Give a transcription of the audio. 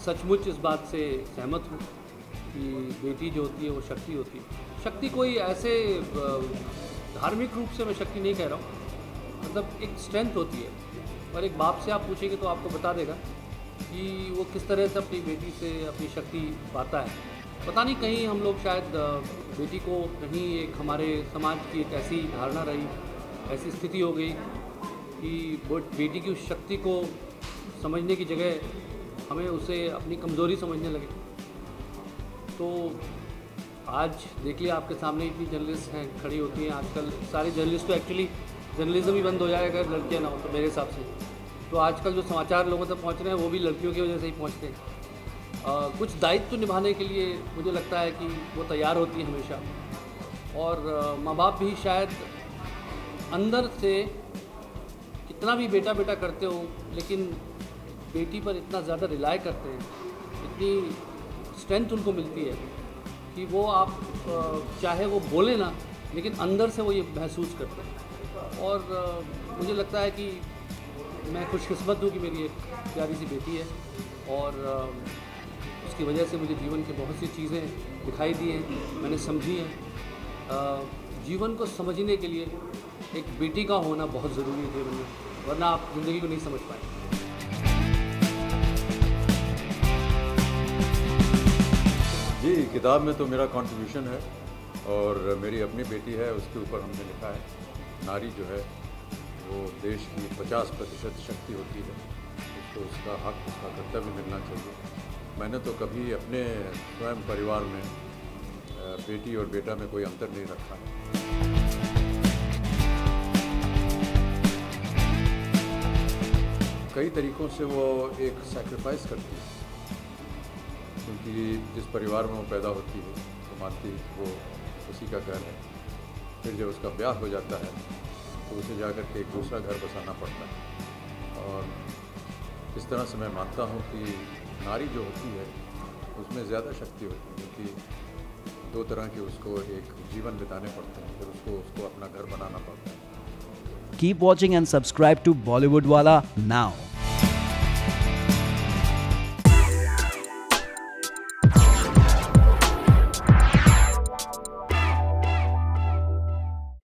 सचमुच इस बात से सहमत हूँ कि बेटी जो होती है वो शक्ति होती है। शक्ति कोई ऐसे धार्मिक रूप से मैं शक्ति नहीं कह रहा हूँ, मतलब एक स्ट्रेंथ होती है। और एक बाप से आप पूछेंगे तो आपको बता देगा कि वो किस तरह से अपनी बेटी से अपनी शक्ति पाता है। पता नहीं कहीं हम लोग शायद बेटी को कहीं एक हमारे समाज की एक ऐसी धारणा रही, ऐसी स्थिति हो गई कि वो बेटी की उस शक्ति को समझने की जगह हमें उसे अपनी कमज़ोरी समझने लगे। तो आज देख लिया आपके सामने इतनी जर्नलिस्ट हैं खड़ी होती हैं। आजकल सारे जर्नलिस्ट तो एक्चुअली जर्नलिज्म ही बंद हो जाएगा अगर लड़कियाँ ना हो तो, मेरे हिसाब से। तो आजकल जो समाचार लोगों तक पहुँच रहे हैं वो भी लड़कियों की वजह से ही पहुँचते हैं। कुछ दायित्व निभाने के लिए मुझे लगता है कि वो तैयार होती है हमेशा। और माँ बाप भी शायद अंदर से कितना भी बेटा बेटा करते हो, लेकिन बेटी पर इतना ज़्यादा रिलाय करते हैं, इतनी स्ट्रेंथ उनको मिलती है कि वो आप चाहे वो बोले ना, लेकिन अंदर से वो ये महसूस करते हैं। और मुझे लगता है कि मैं खुशकिस्मत हूँ कि मेरी एक प्यारी सी बेटी है और उसकी वजह से मुझे जीवन की बहुत सी चीज़ें दिखाई दी हैं, मैंने समझी हैं। जीवन को समझने के लिए एक बेटी का होना बहुत ज़रूरी है जीवन में, वरना आप ज़िंदगी को नहीं समझ पाएंगे। जी, किताब में तो मेरा कंट्रीब्यूशन है और मेरी अपनी बेटी है, उसके ऊपर हमने लिखा है नारी जो है वो देश की 50% शक्ति होती है, उसको उसका हक, उसका कर्तव्य मिलना चाहिए। मैंने तो कभी अपने स्वयं परिवार में बेटी और बेटा में कोई अंतर नहीं रखा है। कई तरीक़ों से वो एक सैक्रिफाइस करती है, क्योंकि जिस परिवार में वो पैदा होती है वो मानती है कि वो उसी का घर है। फिर जब उसका ब्याह हो जाता है तो उसे जाकर के एक दूसरा घर बसाना पड़ता है। और इस तरह से मैं मानता हूँ कि नारी जो होती है उसमें ज़्यादा शक्ति होती है, क्योंकि दो तरह के उसको एक जीवन बिताने पड़ते हैं, फिर उसको अपना घर बनाना पड़ता है। Keep watching and subscribe to Bollywoodwala now.